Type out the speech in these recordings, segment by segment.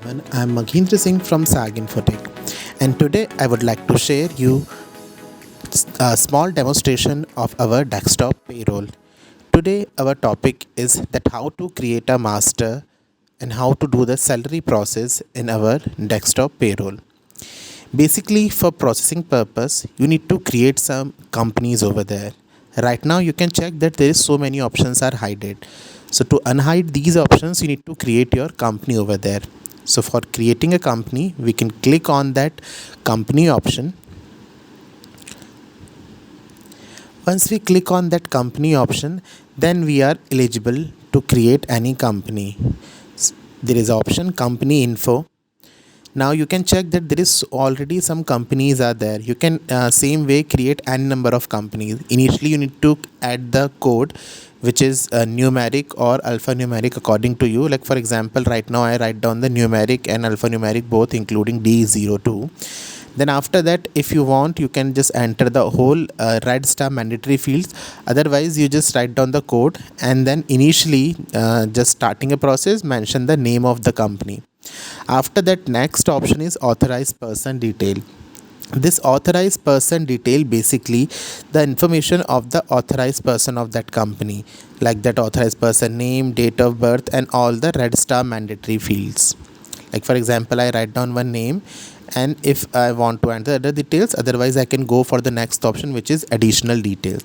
everyone. I'm Maghindra Singh from SAG Infotech, and today I would like to share you a small demonstration of our desktop payroll. Today our topic is that how to create a master and how to do the salary process in our desktop payroll. Basically, for processing purpose, you need to create some companies over there. Right now, you can check that there is so many options are hidden. So to unhide these options, you need to create your company over there. So for creating a company, we can click on that company option. Once we click on that company option, then we are eligible to create any company. There is option company info. Now you can check that there is already some companies are there. You can same way create n number of companies. Initially you need to add the code which is numeric or alphanumeric according to you. Like for example, right now I write down the numeric and alphanumeric both including D02. Then after that, if you want, you can just enter the whole red star mandatory fields. Otherwise you just write down the code and then initially just starting a process, mention the name of the company. After that, next option is authorized person detail. This authorized person detail basically the information of the authorized person of that company, like that authorized person name, date of birth, and all the red star mandatory fields. Like for example, I write down one name, and if I want to enter other details, otherwise I can go for the next option, which is additional details.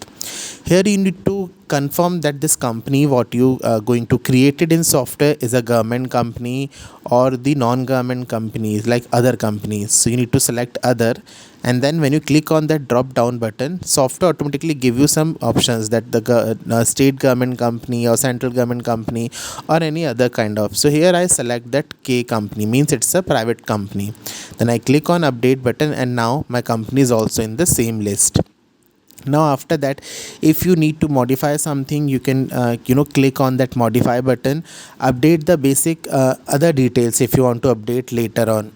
Here you need to confirm that this company what you are going to create it in software is a government company or the non-government companies like other companies. So you need to select other, and then when you click on that drop down button, software automatically give you some options that the state government company or central government company or any other kind of. So here I select that K company, means it's a private company. Then I click on update button, and now my company is also in the same list. Now after that, if you need to modify something, you can click on that modify button, update the basic other details if you want to update later on.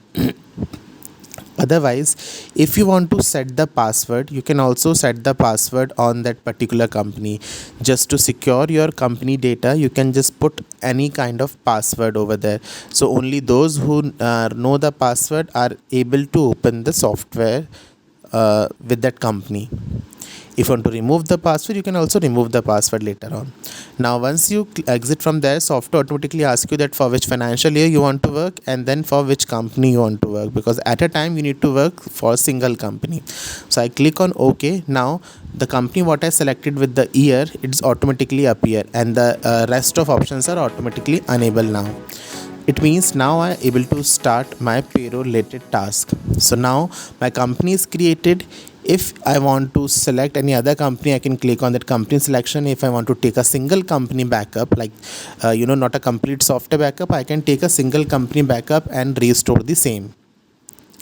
Otherwise, if you want to set the password, you can also set the password on that particular company. Just to secure your company data, you can just put any kind of password over there. So only those who know the password are able to open the software with that company. If you want to remove the password, you can also remove the password later on. Now once you exit from there, software automatically asks you that for which financial year you want to work and then for which company you want to work, because at a time you need to work for a single company. So I click on OK. Now the company what I selected with the year, it's automatically appear, and the rest of options are automatically enabled now. It means now I am able to start my payroll related task. So now my company is created. If I want to select any other company, I can click on that company selection. If I want to take a single company backup, like not a complete software backup, I can take a single company backup and restore the same.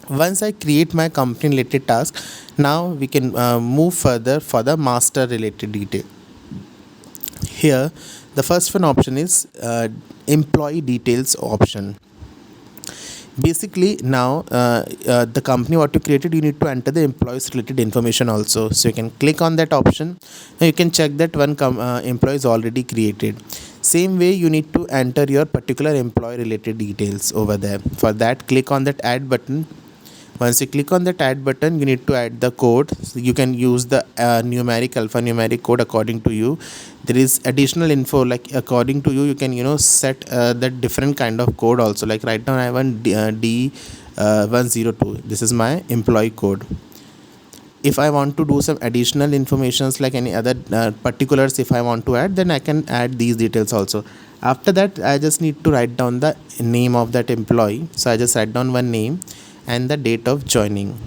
Once I create my company related task, now we can move further for the master related detail. Here the first one option is employee details option. Basically now the company what you created, you need to enter the employees related information also. So you can click on that option. Now you can check that one employee is already created. Same way you need to enter your particular employee related details over there. For that, click on that add button. Once you click on that add button, you need to add the code. So you can use the numeric alphanumeric code according to you. There is additional info, like according to you, you can set that different kind of code also. Like right now I have one D102. This is my employee code. If I want to do some additional informations like any other particulars, if I want to add, then I can add these details also. After that, I just need to write down the name of that employee. So I just write down one name and the date of joining.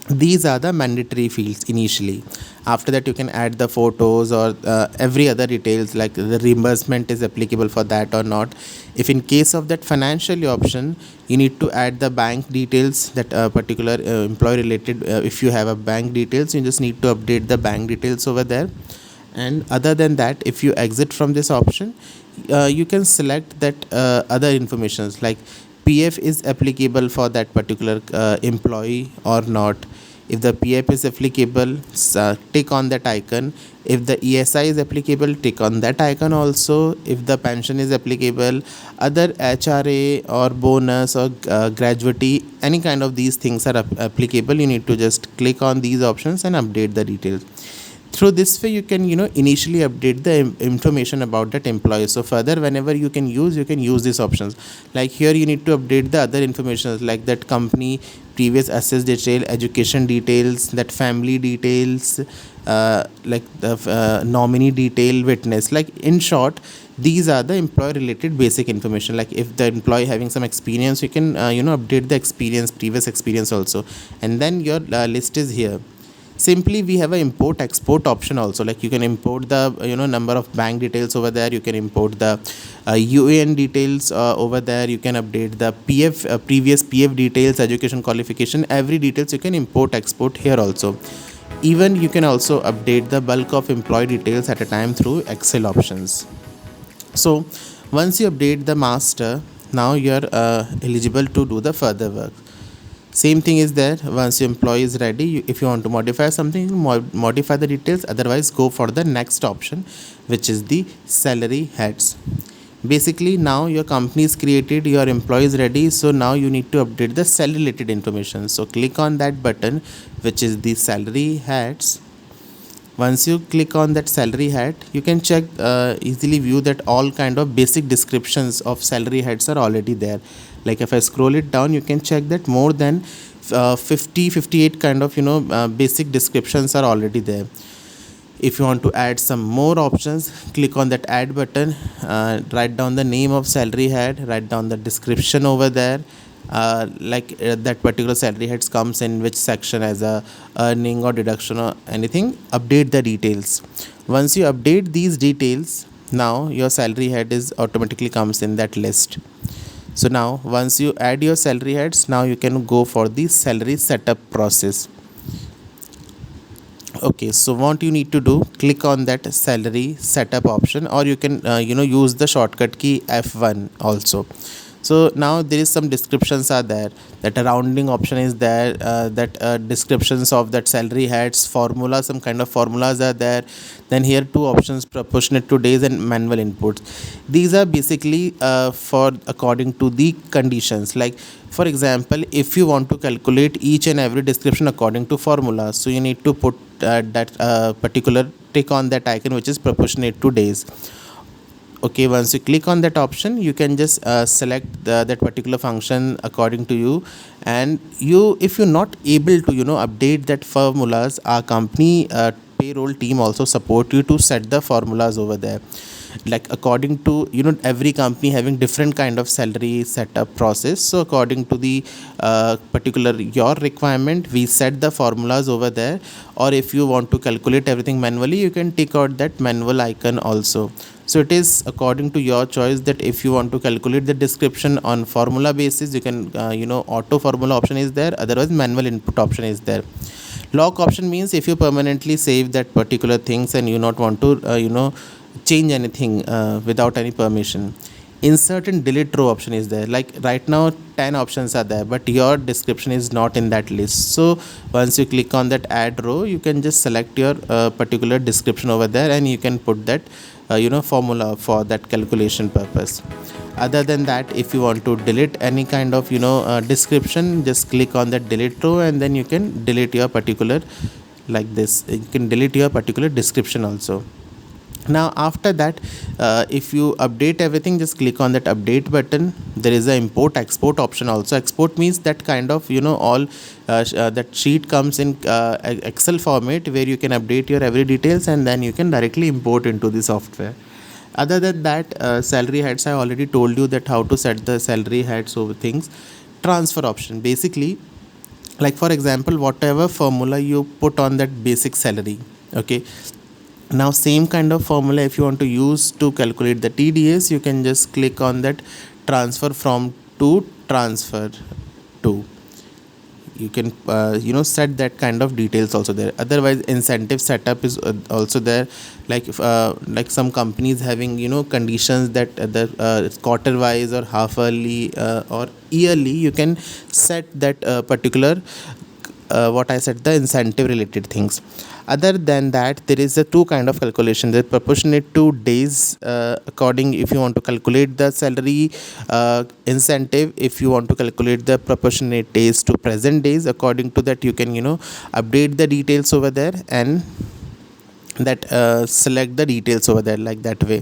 These are the mandatory fields initially. After that, you can add the photos or every other details, like the reimbursement is applicable for that or not. If in case of that financial option, you need to add the bank details, that particular employee related. If you have a bank details, you just need to update the bank details over there. And other than that, if you exit from this option, you can select that other informations like PF is applicable for that particular employee or not. If the PF is applicable, tick on that icon. If the ESI is applicable, tick on that icon also. If the pension is applicable, other HRA or bonus or gratuity, any kind of these things are applicable, you need to just click on these options and update the details. Through this way you can initially update the information about that employee. So further, whenever you can use these options. Like here you need to update the other information like that company previous assets detail, education details, that family details, like the nominee detail, witness. Like in short, these are the employee related basic information. Like if the employee having some experience, you can update the experience, previous experience also. And then your list is here. Simply we have a import export option also. Like you can import the number of bank details over there. You can import the UAN details over there. You can update the PF previous PF details, education qualification, every details you can import export here also. Even you can also update the bulk of employee details at a time through Excel options. So once you update the master, now you're eligible to do the further work. Same thing is there. Once your employee is ready, if you want to modify something, modify the details. Otherwise, go for the next option, which is the salary heads. Basically, now your company is created, your employee is ready. So now you need to update the salary related information. So click on that button, which is the salary heads. Once you click on that salary head, you can check easily view that all kind of basic descriptions of salary heads are already there. Like if I scroll it down, you can check that more than 58 kind of basic descriptions are already there. If you want to add some more options, click on that add button, write down the name of salary head, write down the description over there. That particular salary heads comes in which section, as a earning or deduction or anything, update the details. Once you update these details, now your salary head is automatically comes in that list. So now once you add your salary heads, now you can go for the salary setup process. Okay, so what you need to do, click on that salary setup option, or you can use the shortcut key F1 also. So now there is some descriptions are there, that a rounding option is there, that descriptions of that salary heads, formula, some kind of formulas are there. Then here two options, proportionate to days and manual inputs. These are basically for according to the conditions. Like for example, if you want to calculate each and every description according to formula, so you need to put that particular tick on that icon, which is proportionate to days. Okay, once you click on that option, you can just select that particular function according to you. And if you're not able to update that formulas, our company payroll team also support you to set the formulas over there. Like according to every company having different kind of salary setup process. So according to the particular your requirement, we set the formulas over there. Or if you want to calculate everything manually, you can tick out that manual icon also. So it is according to your choice, that if you want to calculate the description on formula basis, you can auto formula option is there, otherwise manual input option is there. Lock option means if you permanently save that particular things and you not want to change anything without any permission. Insert and delete row option is there. Like right now 10 options are there, but your description is not in that list. So once you click on that add row, you can just select your particular description over there, and you can put that formula for that calculation purpose. Other than that, if you want to delete any kind of description, just click on that delete row, and then you can delete your particular, like this, you can delete your particular description also. Now after that, if you update everything, just click on that update button. There is a import export option also. Export means that kind of all that sheet comes in Excel format, where you can update your every details, and then you can directly import into the software. Other than that, salary heads, I already told you that how to set the salary heads over things. Transfer option, basically, like for example, whatever formula you put on that basic salary, okay, now same kind of formula if you want to use to calculate the TDS, you can just click on that transfer from to transfer to. You can set that kind of details also there. Otherwise incentive setup is also there. Like if, like some companies having conditions that the quarter wise or half yearly or yearly, you can set that particular what I said, the incentive related things. Other than that, there is a two kind of calculation. They're proportionate to days, according if you want to calculate the salary incentive, if you want to calculate the proportionate days to present days, according to that you can update the details over there, and that select the details over there like that way.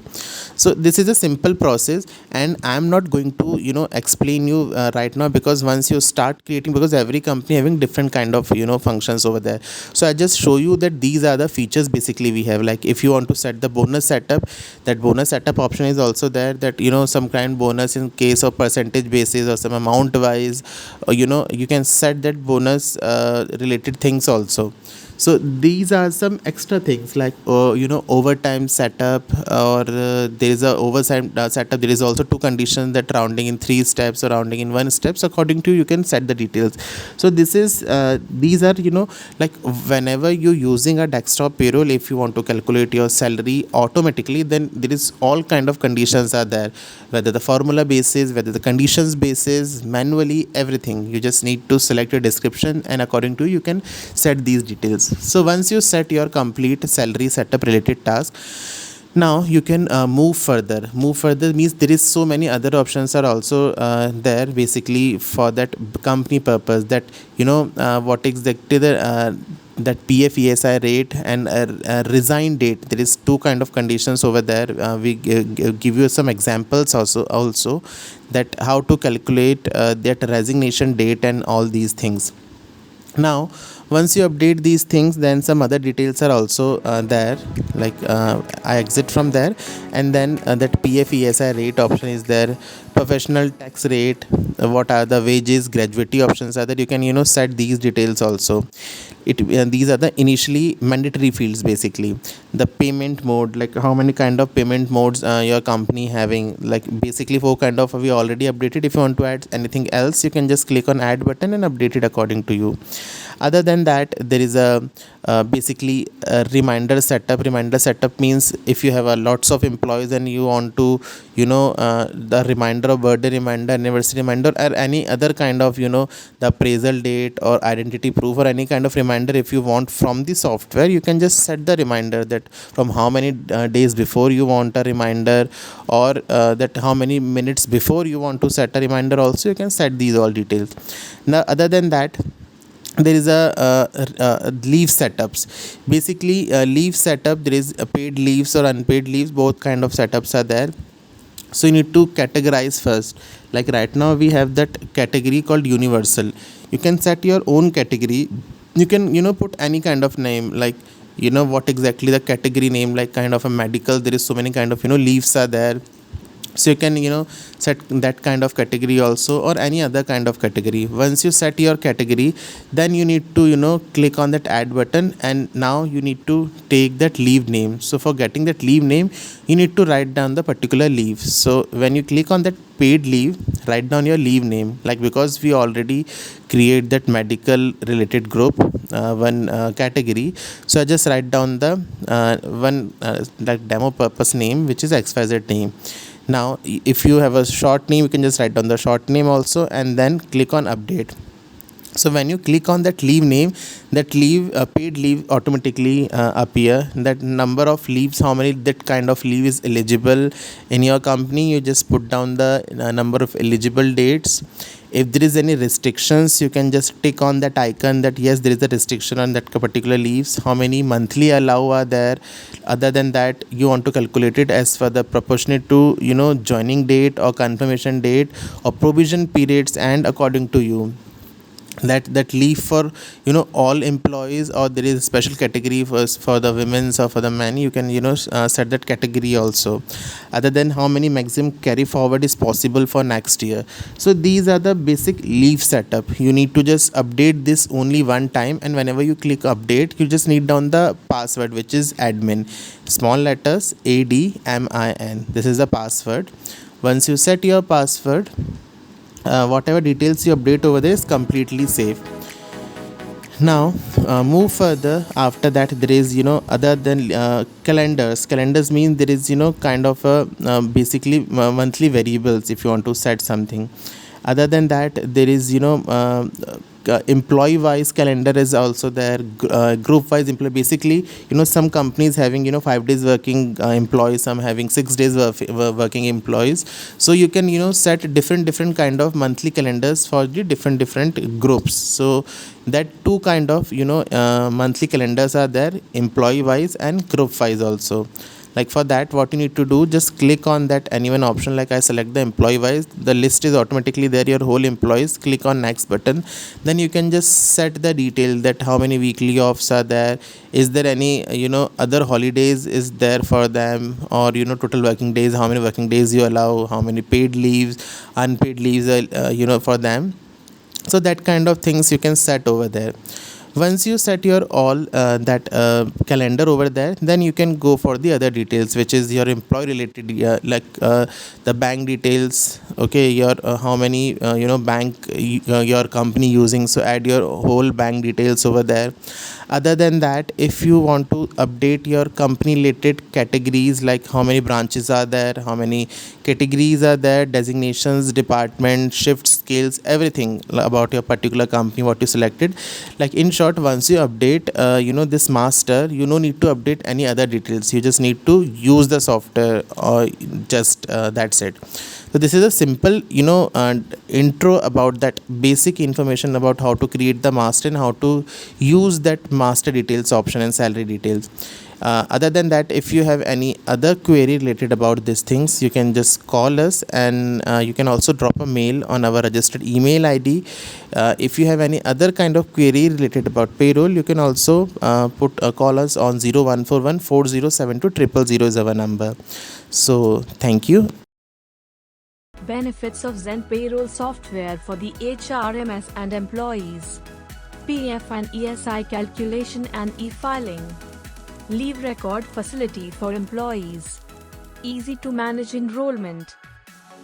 So this is a simple process, and I'm not going to explain you right now, because once you start creating, because every company having different kind of functions over there, so I just show you that these are the features basically we have. Like if you want to set the bonus setup, that bonus setup option is also there, that some kind bonus in case of percentage basis or some amount wise, or you can set that bonus related things also. So these are some extra things like overtime setup, or there is a overtime setup. There is also two conditions, that rounding in 3 steps or rounding in 1 steps. According to you can set the details. So this is these are like whenever you're using a desktop payroll, if you want to calculate your salary automatically, then there is all kind of conditions are there, whether the formula basis, whether the conditions basis, manually, everything. You just need to select your description, and according to you can set these details. So once you set your complete salary setup related task, now you can move further means there is so many other options are also there basically for that company purpose, that what exactly the that PF ESI rate and resign date. There is two kind of conditions over there. We give you some examples also that how to calculate that resignation date and all these things. Now once you update these things, then some other details are also there, like I exit from there, and then that PF ESI rate option is there, professional tax rate, what are the wages, gratuity options are there. You can set these details also. These are the initially mandatory fields basically. The payment mode, like how many kind of payment modes your company having, like basically 4 kind of we already updated. If you want to add anything else, you can just click on add button and update it according to you. Other than that, there is a basically a reminder setup means if you have a lots of employees and you want to the reminder of birthday reminder, anniversary reminder, or any other kind of the appraisal date or identity proof or any kind of reminder, if you want from the software, you can just set the reminder that from how many days before you want a reminder, or that how many minutes before you want to set a reminder also. You can set these all details. Now other than that, there is a leave setups. Basically leave setup, there is a paid leaves or unpaid leaves, both kind of setups are there. So you need to categorize first. Like right now we have that category called universal. You can set your own category. You can put any kind of name, like what exactly the category name, like kind of a medical. There is so many kind of leaves are there. So you can set that kind of category also, or any other kind of category. Once you set your category, then you need to click on that add button, and now you need to take that leave name. So for getting that leave name, you need to write down the particular leave. So when you click on that paid leave, write down your leave name, like because we already create that medical related group one category. So I just write down the one like demo purpose name, which is XYZ name. Now if you have a short name, you can just write down the short name also, and then click on update. So when you click on that leave name, that leave paid leave automatically appear. That number of leaves, how many that kind of leave is eligible in your company, you just put down the number of eligible dates. If there is any restrictions, you can just tick on that icon that yes, there is a restriction on that particular leaves. How many monthly allow are there. Other than that, you want to calculate it as for the proportionate to joining date or confirmation date or provision periods, and according to you that leave for all employees, or there is a special category for the women's or for the men. You can set that category also. Other than how many maximum carry forward is possible for next year. So these are the basic leave setup. You need to just update this only one time, and whenever you click update, you just need down the password, which is admin, small letters ADMIN. This is the password. Once you set your password, whatever details you update over there is completely safe. Now move further. After that, there is other than calendars means there is kind of a basically monthly variables if you want to set something. Other than that, there is employee wise calendar is also there, group wise employee. Basically, some companies having 5 days working employees, some having 6 days working employees. So you can set different kind of monthly calendars for the different groups. So that two kind of monthly calendars are there, employee wise and group wise also. Like for that, what you need to do, just click on that any one option. Like I select the employee wise, the list is automatically there, your whole employees. Click on next button, then you can just set the detail that how many weekly offs are there, is there any other holidays is there for them, or total working days, how many working days you allow, how many paid leaves, unpaid leaves for them. So that kind of things you can set over there. Once you set your all that calendar over there, then you can go for the other details, which is your employee related, the bank details. Okay, your how many bank your company using, so add your whole bank details over there. Other than that, if you want to update your company related categories, like how many branches are there, how many categories are there, designations, department, shift scales, everything about your particular company what you selected. Like in short, once you update this master, you no need to update any other details, you just need to use the software, or just that's it. So this is a simple intro about that basic information about how to create the master and how to use that master details option and salary details. Other than that, if you have any other query related about these things, you can just call us, and you can also drop a mail on our registered email ID. If you have any other kind of query related about payroll, you can also call us on 0141 4072 000 is our number. So thank you. Benefits of Zen Payroll software for the HRMS and employees. PF and ESI calculation and e-filing. Leave record facility for employees. Easy to manage enrollment.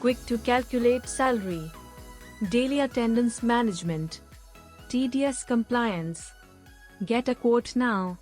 Quick to calculate salary. Daily attendance management. TDS compliance. Get a quote now.